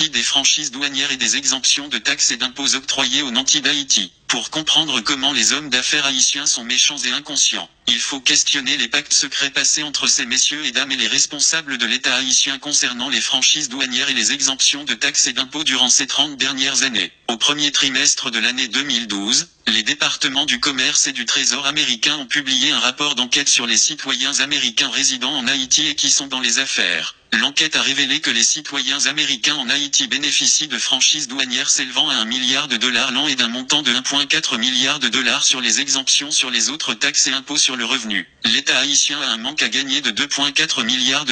qui des franchises douanières et des exemptions de taxes et d'impôts octroyées aux nantis d'Haïti. Pour comprendre comment les hommes d'affaires haïtiens sont méchants et inconscients, il faut questionner les pactes secrets passés entre ces messieurs et dames et les responsables de l'État haïtien concernant les franchises douanières et les exemptions de taxes et d'impôts durant ces 30 dernières années. Au premier trimestre de l'année 2012, les départements du commerce et du Trésor américains ont publié un rapport d'enquête sur les citoyens américains résidant en Haïti et qui sont dans les affaires. L'enquête a révélé que les citoyens américains en Haïti bénéficient de franchises douanières s'élevant à $1 milliard l'an et d'un montant de 1,4 milliard sur les exemptions sur les autres taxes et impôts sur le revenu. L'État haïtien a un manque à gagner de 2,4 milliards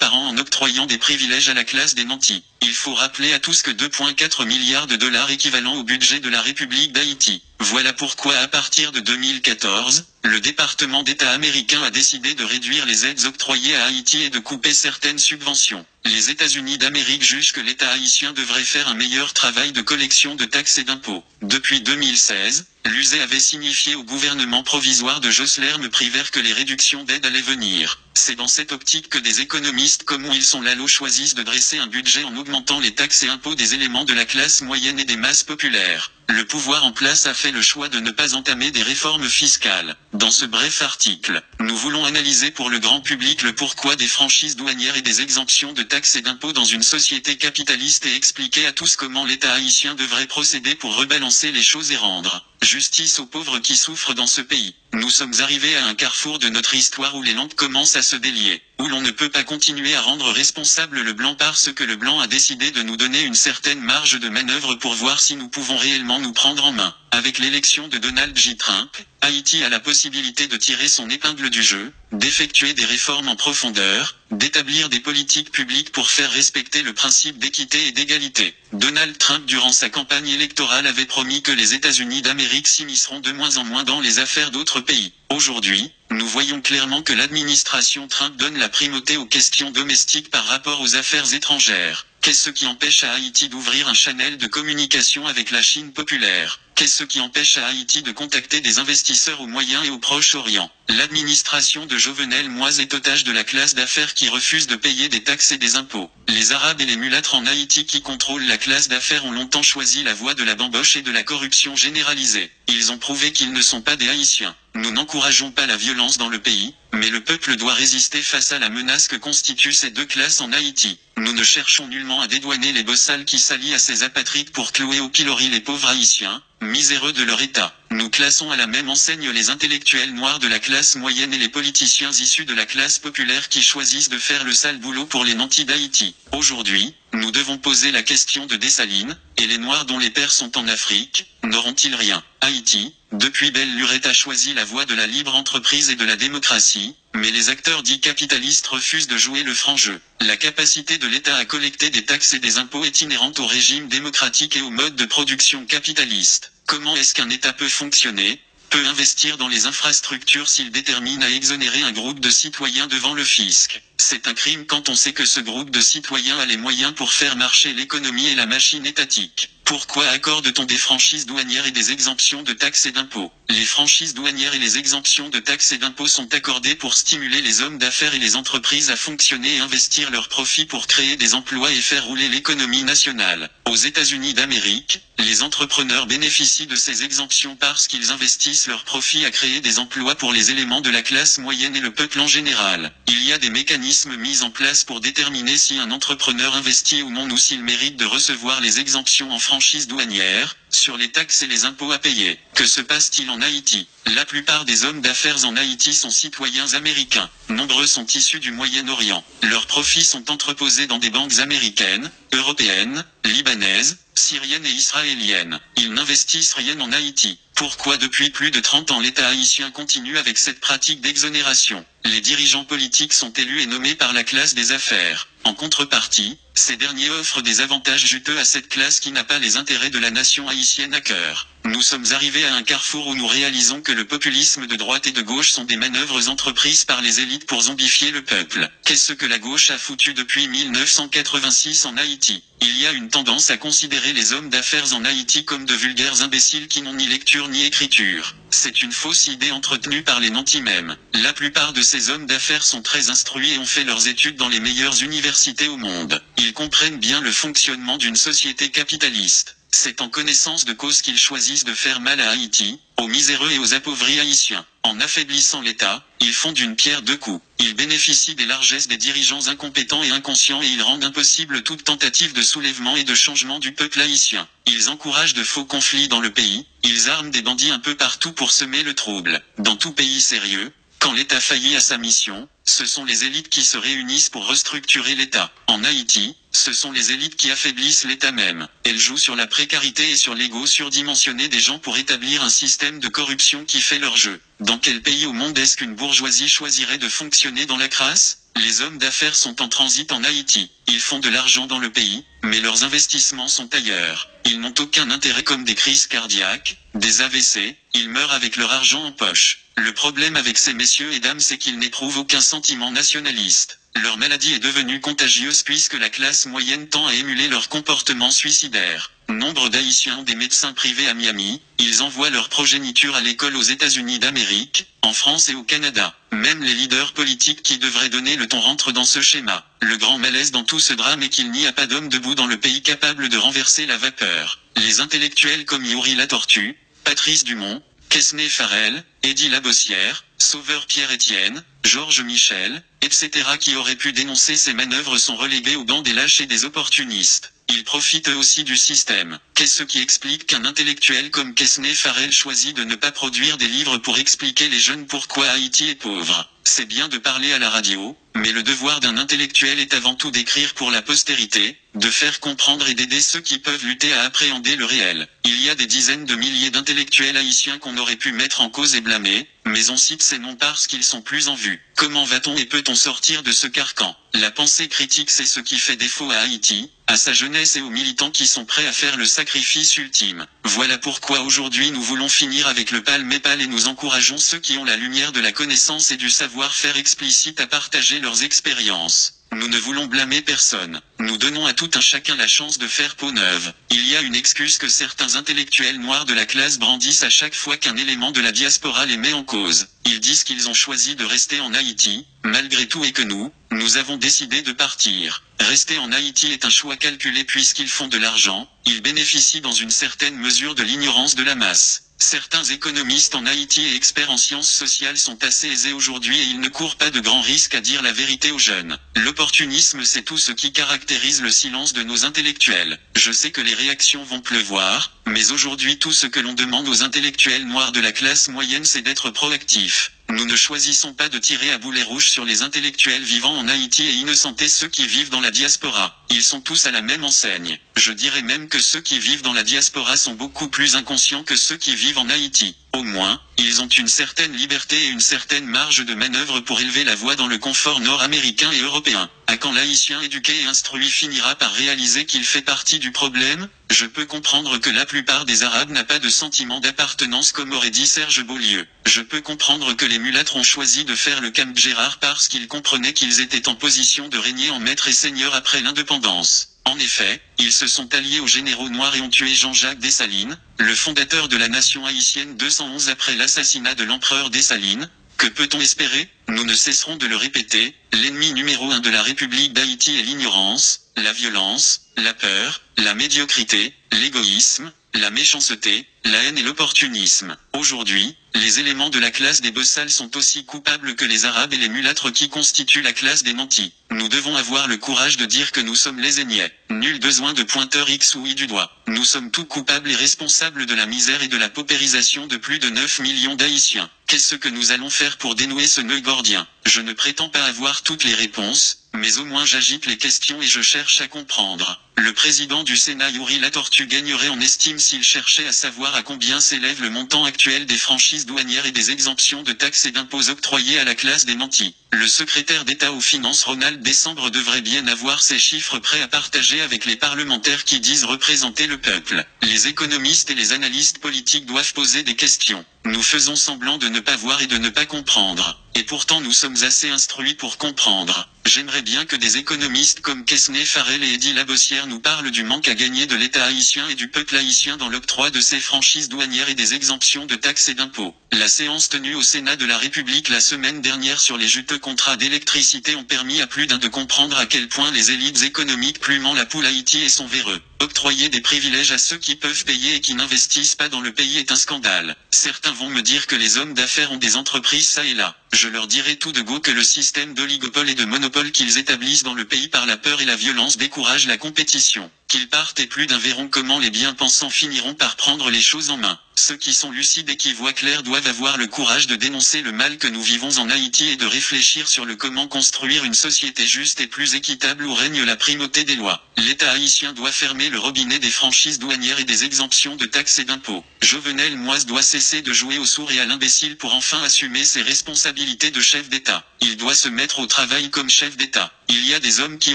par an en octroyant des privilèges à la classe des nantis. Il faut rappeler à tous que 2,4 milliards équivalent au budget de la République d'Haïti. Voilà pourquoi à partir de 2014, le département d'État américain a décidé de réduire les aides octroyées à Haïti et de couper certaines subventions. Les États-Unis d'Amérique jugent que l'État haïtien devrait faire un meilleur travail de collection de taxes et d'impôts. Depuis 2016, l'USE avait signifié au gouvernement provisoire de Jocelyn Prévert que les réductions d'aide allaient venir. C'est dans cette optique que des économistes comme Wilson Lalo choisissent de dresser un budget en augmentant les taxes et impôts des éléments de la classe moyenne et des masses populaires. Le pouvoir en place a fait le choix de ne pas entamer des réformes fiscales. Dans ce bref article, nous voulons analyser pour le grand public le pourquoi des franchises douanières et des exemptions de taxes et d'impôts dans une société capitaliste et expliquer à tous comment l'État haïtien devrait procéder pour rebalancer les choses et rendre justice aux pauvres qui souffrent dans ce pays. Nous sommes arrivés à un carrefour de notre histoire où les lampes commencent à se délier, où l'on ne peut pas continuer à rendre responsable le blanc parce que le blanc a décidé de nous donner une certaine marge de manœuvre pour voir si nous pouvons réellement nous prendre en main. Avec l'élection de Donald J. Trump, Haïti a la possibilité de tirer son épingle du jeu, d'effectuer des réformes en profondeur, d'établir des politiques publiques pour faire respecter le principe d'équité et d'égalité. Donald Trump durant sa campagne électorale avait promis que les États-Unis d'Amérique s'immisceront de moins en moins dans les affaires d'autres pays. Aujourd'hui, nous voyons clairement que l'administration Trump donne la primauté aux questions domestiques par rapport aux affaires étrangères. Qu'est-ce qui empêche à Haïti d'ouvrir un channel de communication avec la Chine populaire? Qu'est-ce qui empêche à Haïti de contacter des investisseurs au Moyen et au Proche-Orient? L'administration de Jovenel Moïse est otage de la classe d'affaires qui refuse de payer des taxes et des impôts. Les Arabes et les mulâtres en Haïti qui contrôlent la classe d'affaires ont longtemps choisi la voie de la bamboche et de la corruption généralisée. Ils ont prouvé qu'ils ne sont pas des Haïtiens. Nous n'encourageons pas la violence dans le pays, mais le peuple doit résister face à la menace que constituent ces deux classes en Haïti. Nous ne cherchons nullement à dédouaner les bossales qui s'allient à ces apatrides pour clouer au pilori les pauvres Haïtiens, miséreux de leur état. Nous classons à la même enseigne les intellectuels noirs de la classe moyenne et les politiciens issus de la classe populaire qui choisissent de faire le sale boulot pour les nantis d'Haïti. Aujourd'hui, nous devons poser la question de Dessalines, et les noirs dont les pères sont en Afrique, n'auront-ils rien? Haïti, depuis belle lurette a choisi la voie de la libre entreprise et de la démocratie, mais les acteurs dits capitalistes refusent de jouer le franc jeu. La capacité de l'État à collecter des taxes et des impôts est inhérente au régime démocratique et au mode de production capitaliste. Comment est-ce qu'un État peut fonctionner, peut investir dans les infrastructures s'il détermine à exonérer un groupe de citoyens devant le fisc? C'est un crime quand on sait que ce groupe de citoyens a les moyens pour faire marcher l'économie et la machine étatique. Pourquoi accorde-t-on des franchises douanières et des exemptions de taxes et d'impôts? Les franchises douanières et les exemptions de taxes et d'impôts sont accordées pour stimuler les hommes d'affaires et les entreprises à fonctionner et investir leurs profits pour créer des emplois et faire rouler l'économie nationale. Aux États-Unis d'Amérique, les entrepreneurs bénéficient de ces exemptions parce qu'ils investissent leurs profits à créer des emplois pour les éléments de la classe moyenne et le peuple en général. Il y a des mécanismes mis en place pour déterminer si un entrepreneur investit ou non ou s'il mérite de recevoir les exemptions en franchise douanière, sur les taxes et les impôts à payer. Que se passe-t-il en Haïti? La plupart des hommes d'affaires en Haïti sont citoyens américains. Nombreux sont issus du Moyen-Orient. Leurs profits sont entreposés dans des banques américaines, européennes, libanaises, syriennes et israéliennes. Ils n'investissent rien en Haïti. Pourquoi depuis plus de 30 ans l'État haïtien continue avec cette pratique d'exonération? Les dirigeants politiques sont élus et nommés par la classe des affaires. En contrepartie, ces derniers offrent des avantages juteux à cette classe qui n'a pas les intérêts de la nation haïtienne à cœur. Nous sommes arrivés à un carrefour où nous réalisons que le populisme de droite et de gauche sont des manœuvres entreprises par les élites pour zombifier le peuple. Qu'est-ce que la gauche a foutu depuis 1986 en Haïti? Il y a une tendance à considérer les hommes d'affaires en Haïti comme de vulgaires imbéciles qui n'ont ni lecture ni écriture. C'est une fausse idée entretenue par les nantis mêmes. La plupart de ces hommes d'affaires sont très instruits et ont fait leurs études dans les meilleures universités au monde. Ils comprennent bien le fonctionnement d'une société capitaliste. C'est en connaissance de cause qu'ils choisissent de faire mal à Haïti, aux miséreux et aux appauvris haïtiens. En affaiblissant l'État, ils font d'une pierre deux coups. Ils bénéficient des largesses des dirigeants incompétents et inconscients et ils rendent impossible toute tentative de soulèvement et de changement du peuple haïtien. Ils encouragent de faux conflits dans le pays, ils arment des bandits un peu partout pour semer le trouble. Dans tout pays sérieux, quand l'État faillit à sa mission, ce sont les élites qui se réunissent pour restructurer l'État. En Haïti, ce sont les élites qui affaiblissent l'État même. Elles jouent sur la précarité et sur l'ego surdimensionné des gens pour établir un système de corruption qui fait leur jeu. Dans quel pays au monde est-ce qu'une bourgeoisie choisirait de fonctionner dans la crasse ? Les hommes d'affaires sont en transit en Haïti. Ils font de l'argent dans le pays, mais leurs investissements sont ailleurs. Ils n'ont aucun intérêt comme des crises cardiaques, des AVC, ils meurent avec leur argent en poche. Le problème avec ces messieurs et dames c'est qu'ils n'éprouvent aucun sentiment nationaliste. Leur maladie est devenue contagieuse puisque la classe moyenne tend à émuler leur comportement suicidaire. Nombre d'Haïtiens ont des médecins privés à Miami, ils envoient leur progéniture à l'école aux États-Unis d'Amérique, en France et au Canada. Même les leaders politiques qui devraient donner le ton rentrent dans ce schéma. Le grand malaise dans tout ce drame est qu'il n'y a pas d'homme debout dans le pays capable de renverser la vapeur. Les intellectuels comme Youri Latortue, Patrice Dumont, Quesnay Farrell, Eddie Labossière, Sauveur Pierre-Étienne, Georges Michel, etc. qui auraient pu dénoncer ces manœuvres sont relégués au banc des lâches et des opportunistes. Ils profitent eux aussi du système. Qu'est-ce qui explique qu'un intellectuel comme Quesnay Farrell choisit de ne pas produire des livres pour expliquer les jeunes pourquoi Haïti est pauvre? C'est bien de parler à la radio, mais le devoir d'un intellectuel est avant tout d'écrire pour la postérité, de faire comprendre et d'aider ceux qui peuvent lutter à appréhender le réel. Il y a des dizaines de milliers d'intellectuels haïtiens qu'on aurait pu mettre en cause et blâmer, mais on cite ces noms parce qu'ils sont plus en vue. Comment va-t-on et peut-on sortir de ce carcan? La pensée critique c'est ce qui fait défaut à Haïti, à sa jeunesse et aux militants qui sont prêts à faire le sacrifice ultime. Voilà pourquoi aujourd'hui nous voulons finir avec le palme-épale et nous encourageons ceux qui ont la lumière de la connaissance et du savoir-faire explicite à partager leurs expériences. Nous ne voulons blâmer personne. Nous donnons à tout un chacun la chance de faire peau neuve. Il y a une excuse que certains intellectuels noirs de la classe brandissent à chaque fois qu'un élément de la diaspora les met en cause. Ils disent qu'ils ont choisi de rester en Haïti, malgré tout et que nous avons décidé de partir. Rester en Haïti est un choix calculé puisqu'ils font de l'argent, ils bénéficient dans une certaine mesure de l'ignorance de la masse. Certains économistes en Haïti et experts en sciences sociales sont assez aisés aujourd'hui et ils ne courent pas de grands risques à dire la vérité aux jeunes. L'opportunisme c'est tout ce qui caractérise le silence de nos intellectuels. Je sais que les réactions vont pleuvoir, mais aujourd'hui tout ce que l'on demande aux intellectuels noirs de la classe moyenne c'est d'être proactifs. Nous ne choisissons pas de tirer à boulet rouge sur les intellectuels vivant en Haïti et innocenter ceux qui vivent dans la diaspora. Ils sont tous à la même enseigne. Je dirais même que ceux qui vivent dans la diaspora sont beaucoup plus inconscients que ceux qui vivent en Haïti. Au moins, ils ont une certaine liberté et une certaine marge de manœuvre pour élever la voix dans le confort nord-américain et européen. À quand l'Haïtien éduqué et instruit finira par réaliser qu'il fait partie du problème? Je peux comprendre que la plupart des Arabes n'a pas de sentiment d'appartenance comme aurait dit Serge Beaulieu. Je peux comprendre que les mulâtres ont choisi de faire le Camp Gérard parce qu'ils comprenaient qu'ils étaient en position de régner en maître et seigneur après l'indépendance. En effet, ils se sont alliés aux généraux noirs et ont tué Jean-Jacques Dessalines, le fondateur de la nation haïtienne 211 après l'assassinat de l'empereur Dessalines. Que peut-on espérer? Nous ne cesserons de le répéter, l'ennemi numéro 1 de la République d'Haïti est l'ignorance, la violence, la peur, la médiocrité, l'égoïsme, la méchanceté, la haine et l'opportunisme. Aujourd'hui, les éléments de la classe des bossals sont aussi coupables que les arabes et les mulâtres qui constituent la classe des nantis. Nous devons avoir le courage de dire que nous sommes les Aignais. Nul besoin de pointeur X ou Y du doigt. Nous sommes tous coupables et responsables de la misère et de la paupérisation de plus de 9 millions d'Haïtiens. Qu'est-ce que nous allons faire pour dénouer ce nœud gordien? Je ne prétends pas avoir toutes les réponses, mais au moins j'agite les questions et je cherche à comprendre. Le président du Sénat Youri Latortue gagnerait en estime s'il cherchait à savoir à combien s'élève le montant actuel des franchises douanières et des exemptions de taxes et d'impôts octroyées à la classe des nantis. Le secrétaire d'État aux Finances Ronald Décembre devrait bien avoir ces chiffres prêts à partager avec les parlementaires qui disent représenter le peuple. Les économistes et les analystes politiques doivent poser des questions. Nous faisons semblant de ne pas voir et de ne pas comprendre. Et pourtant nous sommes assez instruits pour comprendre. J'aimerais bien que des économistes comme Quesnay Farrell et Eddie Labossière nous parlent du manque à gagner de l'État haïtien et du peuple haïtien dans l'octroi de ses franchises douanières et des exemptions de taxes et d'impôts. d'impôts. La séance tenue au Sénat de la République la semaine dernière sur les juteux contrats d'électricité ont permis à plus d'un de comprendre à quel point les élites économiques plumant la poule Haïti et sont véreux. Octroyer des privilèges à ceux qui peuvent payer et qui n'investissent pas dans le pays est un scandale. Certains vont me dire que les hommes d'affaires ont des entreprises ça et là. Je leur dirai tout de go que le système d'oligopole et de monopole qu'ils établissent dans le pays par la peur et la violence décourage la compétition. Qu'ils partent et plus d'un verront comment les bien-pensants finiront par prendre les choses en main. Ceux qui sont lucides et qui voient clair doivent avoir le courage de dénoncer le mal que nous vivons en Haïti et de réfléchir sur le comment construire une société juste et plus équitable où règne la primauté des lois. L'État haïtien doit fermer le robinet des franchises douanières et des exemptions de taxes et d'impôts. Jovenel Moïse doit cesser de jouer au sourd et à l'imbécile pour enfin assumer ses responsabilités de chef d'État. Il doit se mettre au travail comme chef d'État. Il y a des hommes qui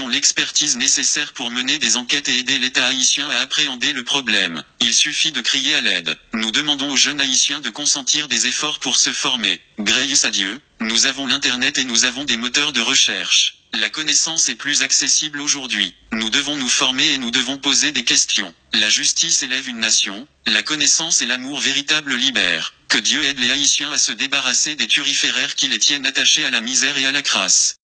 ont l'expertise nécessaire pour mener des enquêtes et aider l'État haïtien à appréhender le problème. Il suffit de crier à l'aide. Nous demandons aux jeunes haïtiens de consentir des efforts pour se former. Grâce à Dieu, nous avons l'Internet et nous avons des moteurs de recherche. La connaissance est plus accessible aujourd'hui. Nous devons nous former et nous devons poser des questions. La justice élève une nation, la connaissance et l'amour véritable libèrent. Que Dieu aide les Haïtiens à se débarrasser des turiféraires qui les tiennent attachés à la misère et à la crasse.